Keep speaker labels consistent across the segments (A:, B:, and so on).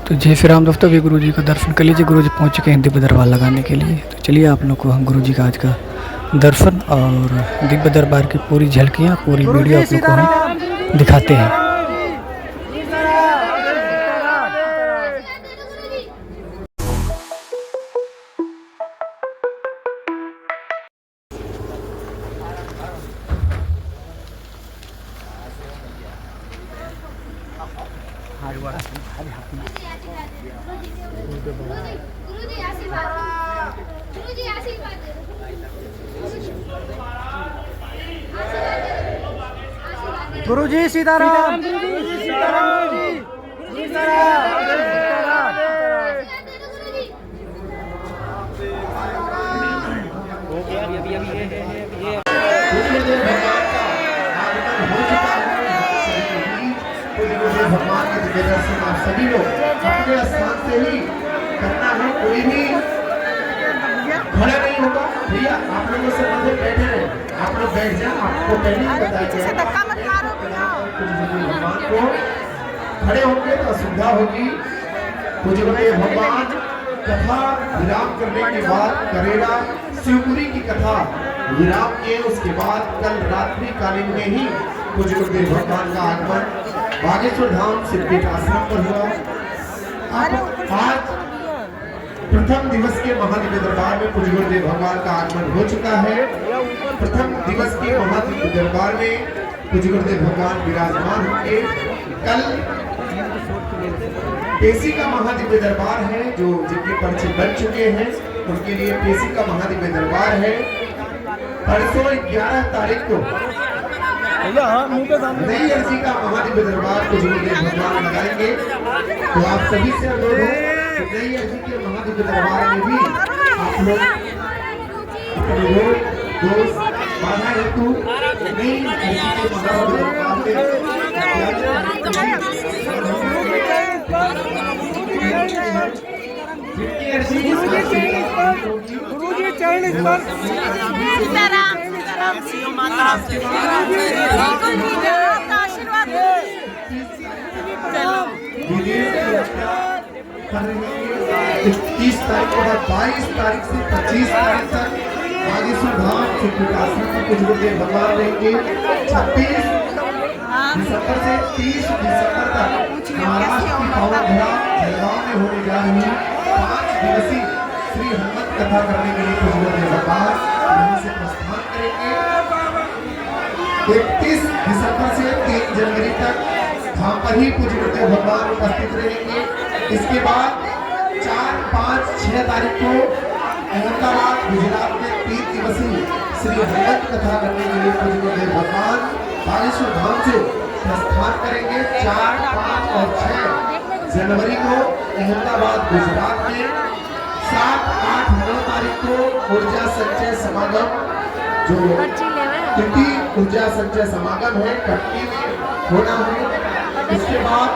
A: तो जय श्री राम दोस्तों, भी गुरु जी का दर्शन कर लीजिए। गुरु जी पहुँच चुके हैं दिव्य दरबार लगाने के लिए। तो चलिए आप लोग को हम गुरु जी का आज का दर्शन और दिव्य दरबार की पूरी झलकियाँ, पूरी वीडियो आप लोग को हम दिखाते हैं।
B: गुरु जी सीताराम, गुरु जी सीताराम, गुरु जी सीताराम।
C: भगवान के दिव्य दर्शन आप सभी लोग अपने स्थान से ही करना है। कोई भी खड़ा नहीं होगा। भैया आप लोगों से पहले बैठे रहे, आप लोग बैठ जाए। आपको पहले ही बताया भगवान को खड़े होंगे तो असुविधा होगी। पूज्य भगवान कथा विराम करने के बाद करेला शिवपुरी की कथा विराम के उसके बाद कल रात्रि कालीन में ही पूज्य गुरुदेव भगवान का आगमन बागेश्वर धाम सिद्धपीठ आश्रम पर हुआ। आज प्रथम दिवस के महादिव्य दरबार में पूज्य गुरुदेव भगवान का आगमन हो चुका है। प्रथम दिवस के महादिव्य दरबार में पूज्य गुरुदेव भगवान विराजमान होंगे। कल पेशी का महादिव्य दरबार है, जो जिनके पर्चे बन चुके हैं उनके लिए पेशी का महादिव्य दरबार है। परसों 11 तारीख को नई अर्जी का महादिव्य दरबार को गुरुदेव भगवान लगाएंगे। तो आप सभी से अनुरोध है कि नई अर्जी के महादिव्य दरबार में भी आप लोग अपने रोग दोष बाधा हेतु नई अर्जी के महादिव्य दरबार
B: गुरुजी चरण स्पर्श। आशीर्वाद
C: 30 तारीख के बाद 22 तारीख से 25 तारीख तक बागेश्वर धाम सिद्धपीठ आश्रम में पूज्य गुरुदेव भगवान रहेंगे। 26 दिसंबर से 30 दिसंबर तक महाराष्ट्र की पावन धरा जलगांव में होने जा रही 5 दिवसीय श्री हनुमत कथा करने के लिए पूज्य गुरुदेव भगवान यहां से प्रस्थान करेंगे। 31 दिसंबर से 3 जनवरी तक धाम पर ही पूज्य गुरुदेव भगवान उपस्थित रहेंगे। इसके बाद 4, 5, 6 तारीख को अहमदाबाद गुजरात में 3 दिवसीय श्री हनुमत कथा करने के लिए पूज्य गुरुदेव भगवान बागेश्वर धाम से प्रस्थान करेंगे। 4, 5 और 6 जनवरी को अहमदाबाद गुजरात में, 7, 8, 9 तारीख को ऊर्जा संचय समागम, जो तिथि ऊर्जा संचय समागम है, कटनी में होना है। इसके बाद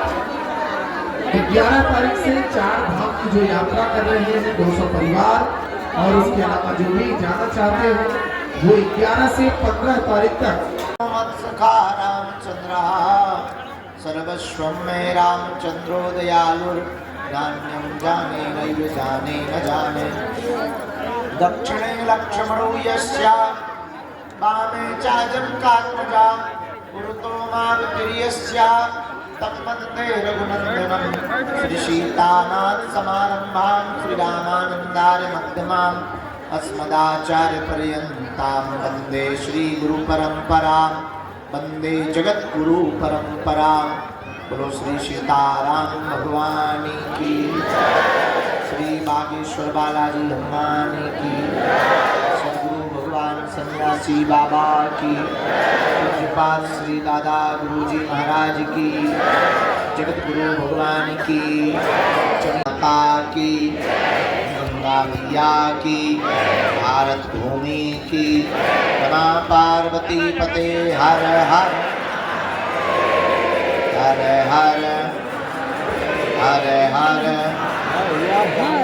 C: 11 तारीख से 4 धाम की जो यात्रा कर रहे हैं 200 परिवार, और उसके अलावा जो भी जाना चाहते हैं वो 11 से 15 तारीख तक।
D: रामचंद्र सर्वस्वं मे रामचंद्रो दयालुर नान्यं जाने नैव जाने न जाने। दक्षिणे लक्ष्मणो यस्य वामे चाजनकात्मजा पुरतो मारुतिर्यस्य तन्वन्दे रघुनन्दनं। श्री सीतानाथ समारंभां श्रीरामानन्दार्य मध्यमाम् अस्मदाचार्य पर्यन्तां वन्दे श्री गुरु परंपरां, वन्दे जगत गुरु परंपरां। बोलो श्री सीताराम भगवान की, श्री बागेश्वर बालाजी हनुमान की, सद्गुरु भगवान सन्यासी बाबा की, पूज्यपाद श्री दादा गुरुजी महाराज की, जगत गुरु भगवान की, जनता की, गंगा मैया की, भारत भूमि की, नमा पार्वती पते हर हर हर हर हर हर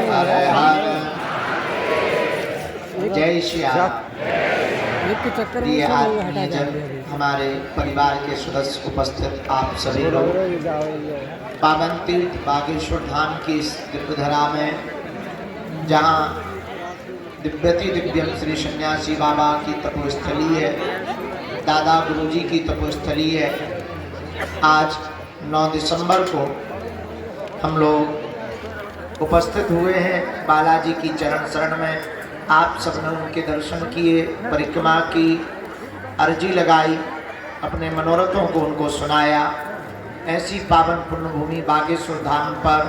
D: हर हर। जय श्री राम।
A: एक के चक्कर
D: प्रिय
A: में
D: आत्मीय जन, हमारे परिवार के सदस्य उपस्थित आप सभी लोग पावन तीर्थ बागेश्वर धाम की इस दिव्य धरा में, जहाँ दिव्यति दिव्यम श्री सन्यासी बाबा की तपोस्थली है, दादा गुरुजी की तपोस्थली है। आज 9 दिसंबर को हम लोग उपस्थित हुए हैं बालाजी की चरण शरण में। आप सबने उनके दर्शन किए, परिक्रमा की, अर्जी लगाई, अपने मनोरथों को उनको सुनाया। ऐसी पावन पुण्य भूमि बागेश्वर धाम पर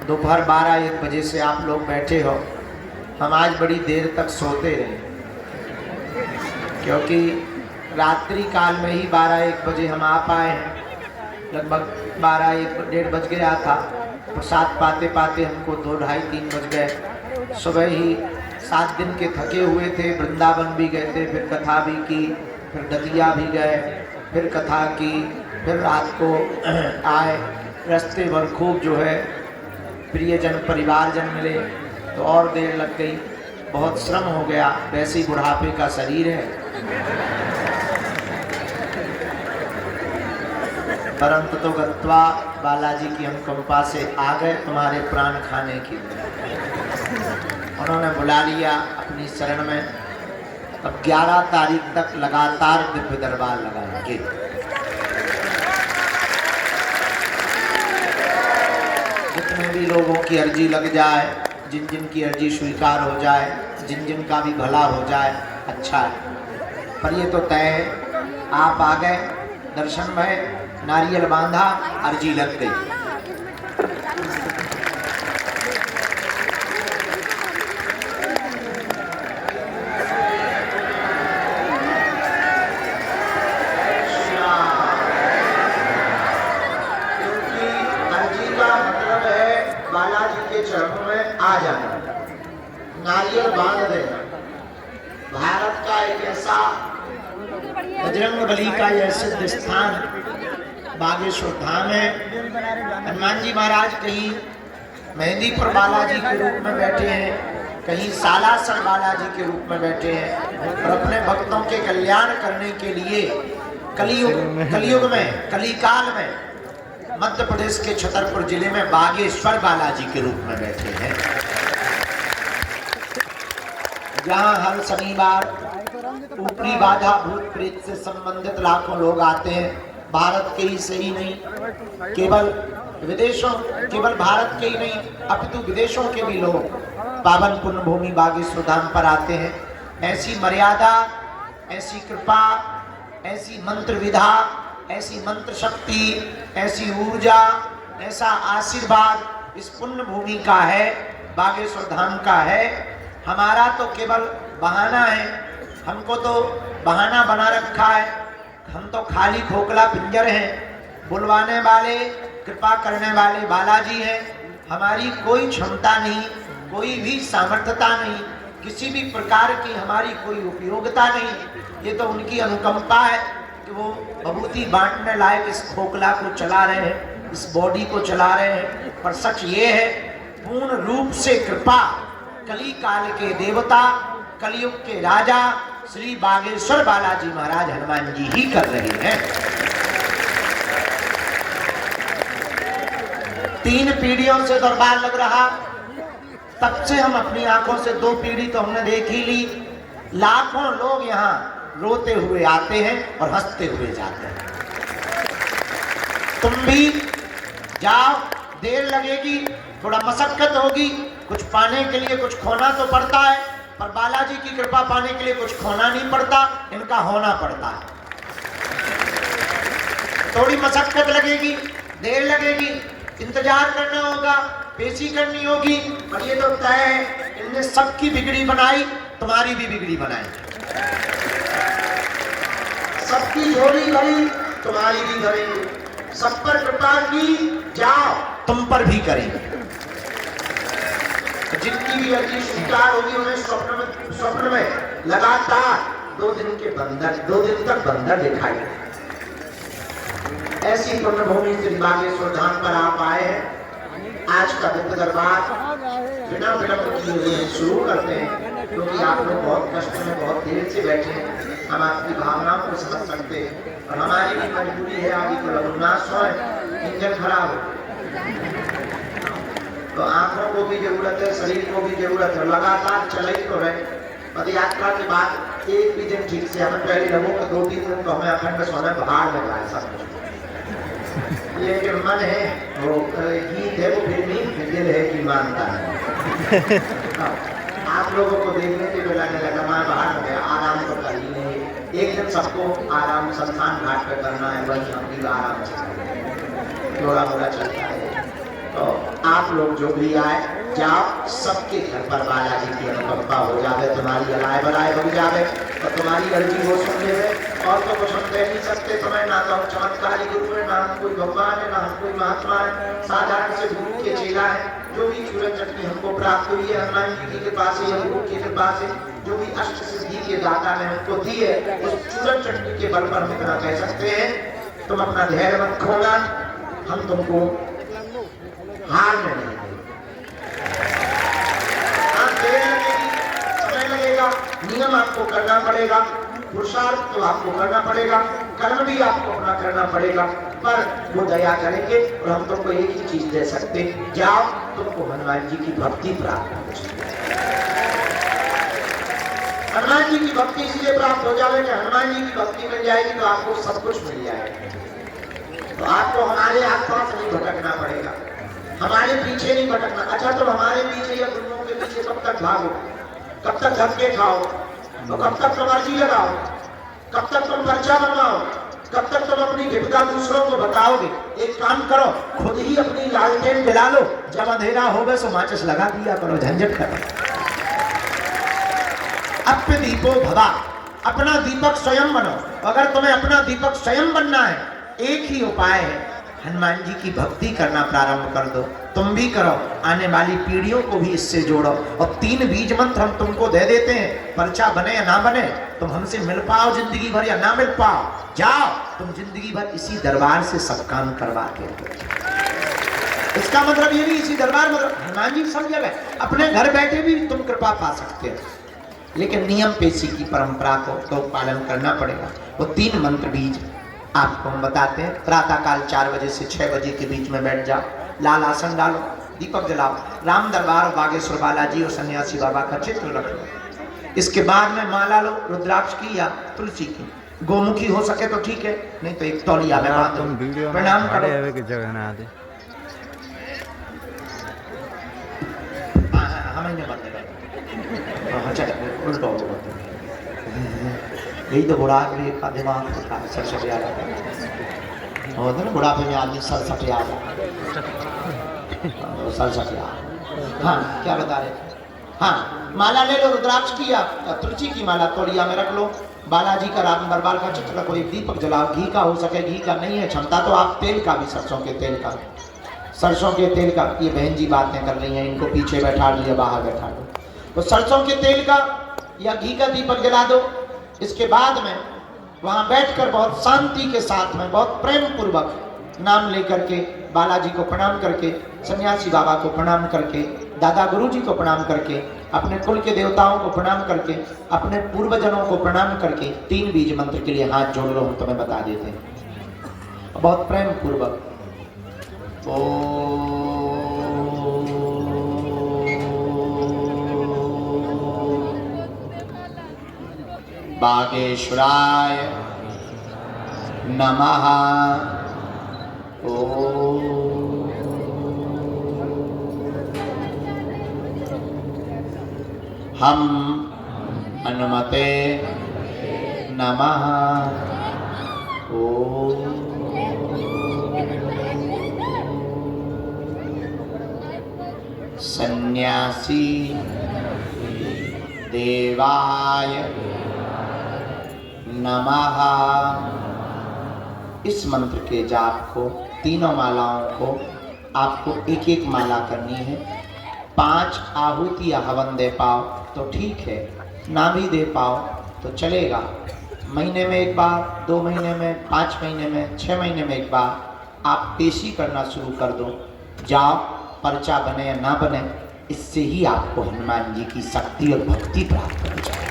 D: दोपहर 12-1 बजे से आप लोग बैठे हो। हम आज बड़ी देर तक सोते रहे, क्योंकि रात्रि काल में ही 12-1 बजे हम आ पाए हैं। लगभग 12-1 बज गया था। प्रसाद पाते पाते हमको 2-2:30-3 बज गए। सुबह ही 7 दिन के थके हुए थे, वृंदावन भी गए थे, फिर कथा भी की, फिर दतिया भी गए, फिर कथा की, फिर रात को आए। रास्ते भर खूब जो है प्रियजन परिवारजन मिले, तो और देर लग गई, बहुत श्रम हो गया। वैसे ही बुढ़ापे का शरीर है, परंतु तो गत्वा बालाजी की हम कृपा से आ गए तुम्हारे प्राण खाने के लिए। उन्होंने बुला लिया अपनी शरण में। अब 11 तारीख तक लगातार दिव्य दरबार लगाएंगे। जितने भी लोगों की अर्जी लग जाए, जिन जिन की अर्जी स्वीकार हो जाए, जिन जिन का भी भला हो जाए, अच्छा है। पर ये तो तय है, आप आ गए, दर्शन भय, नारियल बांधा, अर्जी लग गई। क्योंकि अर्जी का मतलब है बालाजी के चरणों में आ जाना, नारियल बांध देना। भारत का एक ऐसा बजरंगबली का यह सिद्ध स्थान बागेश्वर धाम है। हनुमान जी महाराज कहीं मेहंदीपुर बालाजी के रूप में बैठे हैं, कहीं सालासर बालाजी के रूप में बैठे हैं, और अपने भक्तों के कल्याण करने के लिए कलयुग में, कलिकाल में मध्य प्रदेश के छतरपुर जिले में बागेश्वर बालाजी के रूप में बैठे हैं, जहाँ हर शनिवार ऊपरी बाधा भूत प्रेत से संबंधित लाखों लोग आते हैं। भारत के ही सही नहीं, केवल भारत के ही नहीं, अपितु विदेशों के भी लोग पावन पुण्य भूमि बागेश्वर धाम पर आते हैं। ऐसी मर्यादा, ऐसी कृपा, ऐसी मंत्र विधा, ऐसी मंत्र शक्ति, ऐसी ऊर्जा, ऐसा आशीर्वाद इस पुण्य भूमि का है, बागेश्वर धाम का है। हमारा तो केवल बहाना है, हमको तो बहाना बना रखा है। हम तो खाली खोखला पिंजर हैं, बुलवाने वाले, कृपा करने वाले बालाजी हैं। हमारी कोई क्षमता नहीं, कोई भी सामर्थ्यता नहीं, किसी भी प्रकार की हमारी कोई उपयोगिता नहीं। ये तो उनकी अनुकंपा है कि वो भभूति बांटने लायक इस खोखला को चला रहे हैं, इस बॉडी को चला रहे हैं। पर सच ये है, पूर्ण रूप से कृपा कली काल के देवता, कलयुग के राजा श्री बागेश्वर बालाजी महाराज हनुमान जी ही कर रहे हैं। 3 पीढ़ियों से दरबार लग रहा, तब से हम अपनी आंखों से 2 पीढ़ी तो हमने देख ही ली। लाखों लोग यहाँ रोते हुए आते हैं और हंसते हुए जाते हैं। तुम भी जाओ, देर लगेगी, थोड़ा मशक्कत होगी, कुछ पाने के लिए कुछ खोना तो पड़ता है, पर बालाजी की कृपा पाने के लिए कुछ खोना नहीं पड़ता, इनका होना पड़ता है। थोड़ी मशक्कत लगेगी, देर लगेगी, इंतजार करना होगा, पेशी करनी होगी, और ये तो तय है, इनने सबकी बिगड़ी बनाई, तुम्हारी भी बिगड़ी बनाई। सबकी झोली भरी, तुम्हारी भी भरेंगे। सब पर कृपा की, जाओ तुम पर भी करेंगे। जिनकी भी अर्जी स्वीकार होगी, उन्हें स्वप्न में लगातार 2 दिन तक बंदर दिखाई। ऐसी पुण्य भूमि श्री बागेश्वर धाम पर आप आए हैं। आज का दिव्य दरबार बिना विलंब किए हुए शुरू करते हैं। क्योंकि आप लोग बहुत कष्ट में बहुत देर से बैठे हैं, हम आपकी भावनाओं को समझ सकते हैं और हमारी भी मजबूरी है आगे को लघुनाश हो, इंजन खराब हो तो आंखों को भी जरूरत है, शरीर को भी जरूरत है, लगातार चल ही तो रहे। पद यात्रा के बाद एक भी दिन ठीक से हमें पहले लोगों को 2-3 दिन तो हमें अखंड सोने बाहर लग रहा है सब कुछ। ये जो मन है वो गीत है, वो फिर भी दिल है कि मानता है। आप लोगों को देखने के लिए लगने लगा मैं बाहर हो गया, आराम तो कर ही नहीं। एक दिन सबको आराम संस्थान घाट पे करना है, वही हम भी आराम से थोड़ा मोड़ा चलता है। तो आप लोग जो भी आए जाओ, सबके घर पर बालाजी की अनुकंपा हो जावे, तुम्हारी अलाय बलाय हो जावे और तुम्हारी अर्जी वो सुन ले। और तो कुछ हम कह नहीं सकते तुम्हें, ना तो चमत्कारी गुरु है, ना हम कोई भगवान है, ना हम कोई महात्मा है, साधारण से गुरु के चेला है। जो भी चूरन चटनी हमको प्राप्त हुई है हनुमान जी की कृपा से या गुरु की कृपा से, जो भी अष्ट सिद्धि के दाता ने हमको दी है, उस चूरन चटनी के बल पर हम इतना कह सकते हैं, तुम अपना धैर्य मत खोना, हम तुमको हार में नहीं देंगे। समय लगेगा, नियम आपको करना पड़ेगा, पुरुषार्थ तो आपको करना पड़ेगा, कर्म भी आपको अपना करना पड़ेगा, पर वो दया करेंगे और हम तुमको एक ही चीज दे सकते, जाओ तुमको हनुमान जी की भक्ति प्राप्त हो। हनुमान जी की भक्ति इसलिए प्राप्त हो जाए कि हनुमान जी की भक्ति मिल जाएगी तो आपको सब कुछ मिल जाएगा। तो आपको हमारे आसपास नहीं भटकना पड़ेगा, हमारे पीछे नहीं भटकना। अच्छा तो हमारे पीछे या गुरुओं के पीछे कब तक भागो, कब तक धक्के खाओ, तो कब तक तुम अर्जी लगाओ, कब तक तुम पर्चा बनवाओ, कब तक तुम अपनी विपदा दूसरों को बताओगे। एक काम करो, खुद ही अपनी लालटेन जला लो, जब अंधेरा हो गए तो माचिस लगा दिया करो, झंझट करो। अपने दीपो भवा, अपना दीपक स्वयं बनो। अगर तुम्हें अपना दीपक स्वयं बनना है, एक ही उपाय है, हनुमान जी की भक्ति करना प्रारंभ कर दो। तुम भी करो, आने वाली पीढ़ियों को भी इससे जोड़ो। और 3 बीज मंत्र हम तुमको दे देते हैं, पर्चा बने या ना बने, तुम हमसे मिल पाओ जिंदगी भर या ना मिल पाओ, जाओ तुम जिंदगी भर इसी दरबार से सब काम करवा के। इसका मतलब ये नहीं इसी दरबार मतलब हनुमान जी सब जगह, अपने घर बैठे भी तुम कृपा पा सकते हो, लेकिन नियम पेशी की परंपरा को तो पालन करना पड़ेगा। वो 3 मंत्र बीज आपको हम बताते हैं। प्रातः काल 4 बजे से 6 बजे के बीच में बैठ जाओ, लाल आसन डालो, दीपक जलाओ, राम दरबार बागेश्वर बालाजी और सन्यासी बाबा का चित्र रख लो। इसके बाद में माला लो, रुद्राक्ष की या तुलसी की, गोमुखी हो सके तो ठीक है, नहीं तो एक तौलिया में बांध दो, प्रणाम करो। यही तो बुढ़ापे का दिमाग होता है, सरसटे आ जाता है ना, बुढ़ापे में आदमी सरसटे आ जाता है, सरसटे आ। हाँ क्या बता रहे? हाँ माला ले लो, रुद्राक्ष की या तुलसी की माला तौलिया में रख लो, बालाजी का राम दरबार का चित्र रखो, एक दीपक जलाओ, घी का हो सके, घी का नहीं है क्षमता तो आप तेल का भी, सरसों के तेल का, सरसों के तेल का। ये बहन जी बातें कर रही हैं, इनको पीछे बैठा लिया, बाहर बैठा लो, तो सरसों के तेल का या घी का दीपक जला दो। इसके बाद में वहां बैठकर बहुत शांति के साथ में, बहुत प्रेम पूर्वक नाम लेकर के, बालाजी को प्रणाम करके, सन्यासी बाबा को प्रणाम करके, दादा गुरुजी को प्रणाम करके, अपने कुल के देवताओं को प्रणाम करके, अपने पूर्वजनों को प्रणाम करके 3 बीज मंत्र के लिए हाथ जोड़ लो, हम तुम्हें बता देते हैं बहुत प्रेम पूर्वक। बागेश्वराय नमः। हम हनुमते नमः। सन्यासी देवाय नमः। इस मंत्र के जाप को, तीनों मालाओं को आपको एक एक माला करनी है। 5 आहुति या हवन दे पाओ तो ठीक है, ना भी दे पाओ तो चलेगा। महीने में एक बार, 2 महीने में, 5 महीने में, 6 महीने में एक बार आप पेशी करना शुरू कर दो। जाओ, पर्चा बने या ना बने, इससे ही आपको हनुमान जी की शक्ति और भक्ति प्राप्त हो जाए।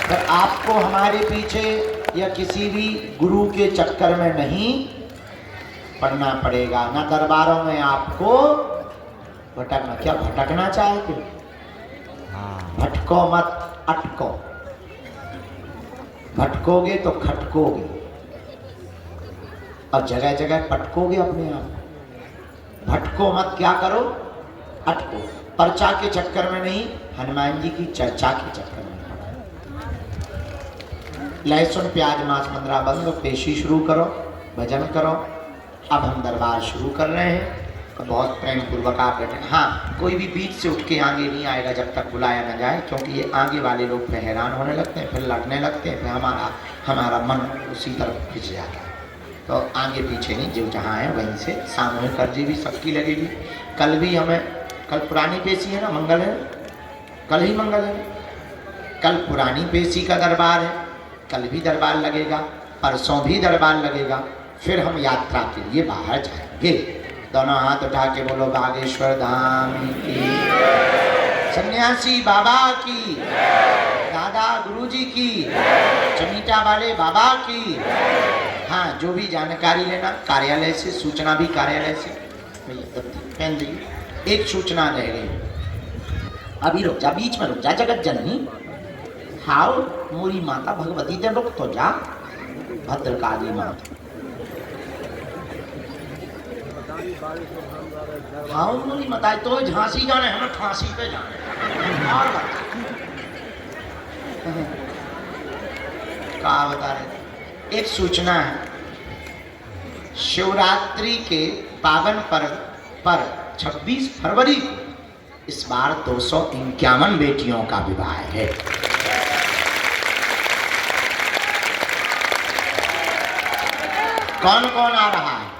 D: पर आपको हमारे पीछे या किसी भी गुरु के चक्कर में नहीं पड़ना पड़ेगा, ना दरबारों में आपको भटकना। क्या भटकना चाहते? भटको मत, अटको। भटकोगे तो खटकोगे और जगह जगह पटकोगे अपने आप। भटको मत, क्या करो? अटको। पर्चा के चक्कर में नहीं, हनुमान जी की चर्चा के चक्कर में। लहसुन प्याज मांस मंद्रा बंद, पेशी शुरू करो, भजन करो। अब हम दरबार शुरू कर रहे हैं। तो बहुत प्रेम पूर्वक आप बैठे। हाँ, कोई भी बीच से उठ के आगे नहीं आएगा जब तक बुलाया न जाए, क्योंकि ये आगे वाले लोग फिर हैरान होने लगते हैं, फिर लड़ने लगते हैं, फिर हमारा मन उसी तरफ खिंच जाता है। तो आगे पीछे नहीं, जो जहाँ है वहीं से सामूहिक अर्जी भी सबकी लगेगी। कल भी कल पुरानी पेशी है ना, मंगल है, कल ही मंगल है। कल पुरानी पेशी का दरबार है, कल भी दरबार लगेगा, परसों भी दरबार लगेगा। फिर हम यात्रा के लिए बाहर जाएंगे। दोनों हाथ उठा के बोलो बागेश्वर धाम की, सन्यासी बाबा की, दादा गुरुजी की, चमीटा वाले बाबा की। हाँ, जो भी जानकारी लेना कार्यालय से, सूचना भी कार्यालय से। पहन दीजिए। एक सूचना रह गई, अभी रुक जा, बीच में रुक जा। जगत जननी हाउ मोरी माता भगवती दे रुक तो जा। भद्रकाली माता हाँ मोरी माता, तो झांसी जाने, हमें फांसी पे जाने। और क्या बता रहे? एक सूचना है, शिवरात्रि के पावन पर्व पर 26 फरवरी को इस बार 251 बेटियों का विवाह है। कौन कौन आ रहा है?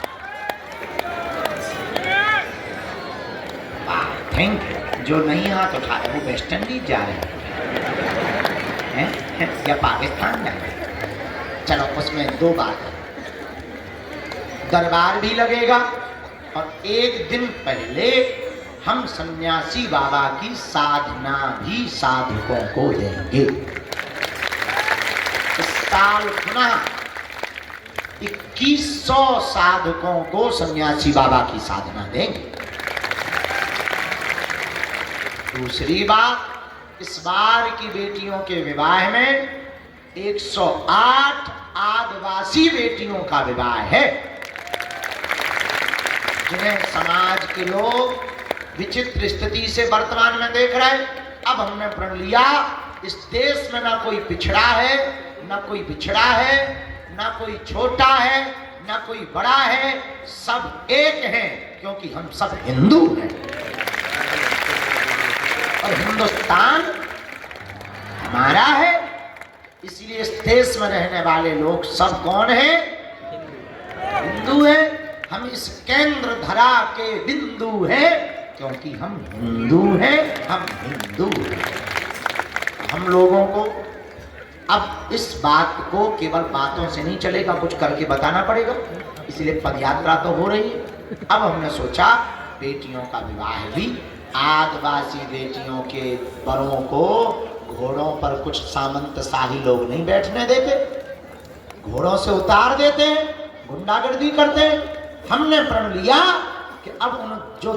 D: Thank you. जो नहीं हाथ उठा रहे वो वेस्ट इंडीज जा रहे हैं या पाकिस्तान जा रहे हैं। चलो, उसमें दो बात है, दरबार भी लगेगा और एक दिन पहले हम सन्यासी बाबा की साधना भी साधकों को देंगे। इस साल पुनः 2100 साधकों को सन्यासी बाबा की साधना देंगे। दूसरी बात, इस बार की बेटियों के विवाह में 108 आदिवासी बेटियों का विवाह है, जिन्हें समाज के लोग विचित्र स्थिति से वर्तमान में देख रहे हैं। अब हमने प्रण लिया, इस देश में ना कोई पिछड़ा है, ना कोई बिछड़ा है, ना कोई छोटा है, ना कोई बड़ा है, सब एक हैं, क्योंकि हम सब हिंदू हैं। और हिंदुस्तान हमारा है, इसलिए इस देश में रहने वाले लोग सब कौन हैं? हिंदू हैं। हम इस केंद्र धरा के बिंदु हैं, क्योंकि हम हिंदू हैं, हम हिंदू हैं। हम लोगों को अब इस बात को केवल बातों से नहीं चलेगा, कुछ करके बताना पड़ेगा। इसलिए पदयात्रा तो हो रही है। अब हमने सोचा बेटियों का विवाह भी, आदिवासी बेटियों के बरों को घोड़ों पर कुछ सामंतशाही लोग नहीं बैठने देते, घोड़ों से उतार देते हैं, गुंडागर्दी करते हैं। हमने प्रण लिया कि अब उन जो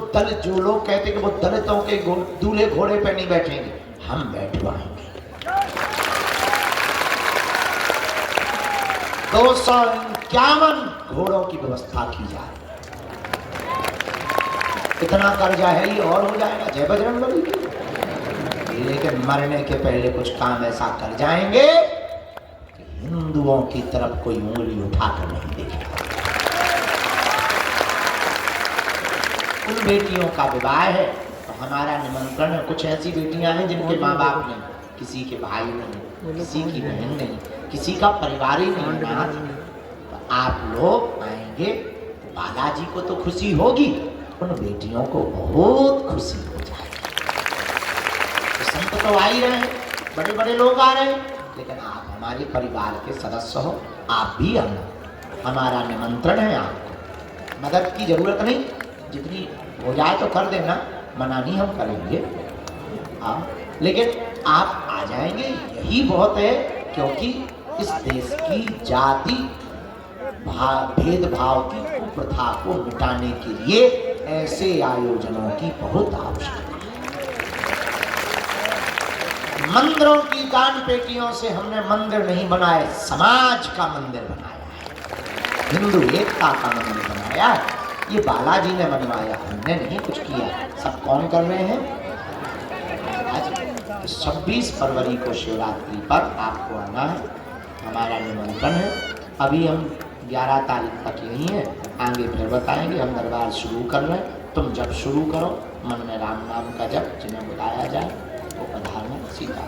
D: लोग कहते कि वो दलितों के दूल्हे घोड़े पे नहीं बैठेंगे, हम बैठवाएंगे। 251 घोड़ों की व्यवस्था की जाए। इतना कर्जा है ही और हो जाएगा, जय बजरंगबली की। लेकिन मरने के पहले कुछ काम ऐसा कर जाएंगे कि हिंदुओं की तरफ कोई उंगली उठाकर नहीं देखेगा। उन बेटियों का विवाह है तो हमारा निमंत्रण है। कुछ ऐसी बेटियां हैं जिनके माँ बाप नहीं, किसी के भाई नहीं, किसी की बहन नहीं, किसी का परिवार ही नहीं रहा। तो आप लोग आएंगे, बालाजी को तो खुशी होगी, उन बेटियों को बहुत खुशी हो जाएगी। तो संत तो आ ही रहे हैं, बड़े बड़े लोग आ रहे हैं, लेकिन आप हमारे परिवार के सदस्य हो, आप भी आना। हमारा निमंत्रण है आपको। मदद की जरूरत नहीं, जितनी हो जाए तो कर देना, मना नहीं हम करेंगे। हाँ, लेकिन आप आ जाएंगे यही बहुत है, क्योंकि इस देश की जाति भेदभाव की कुप्रथा को मिटाने के लिए ऐसे आयोजनों की बहुत आवश्यकता है। मंदिरों की दान पेटियों से हमने मंदिर नहीं बनाए, समाज का मंदिर बनाया है, हिंदू एकता का मंदिर बनाया है। ये बालाजी ने बनवाया, हमने नहीं कुछ किया। सब कौन कर रहे हैं? आज 26 फरवरी को शिवरात्रि पर आपको आना है, हमारा निमंत्रण है। अभी हम 11 तारीख तक यही है, आगे फिर बताएंगे। हम दरबार शुरू कर रहे हैं, तुम जब शुरू करो मन में राम नाम का जप, जिन्हें बुलाया जाए वो पधारना। सीता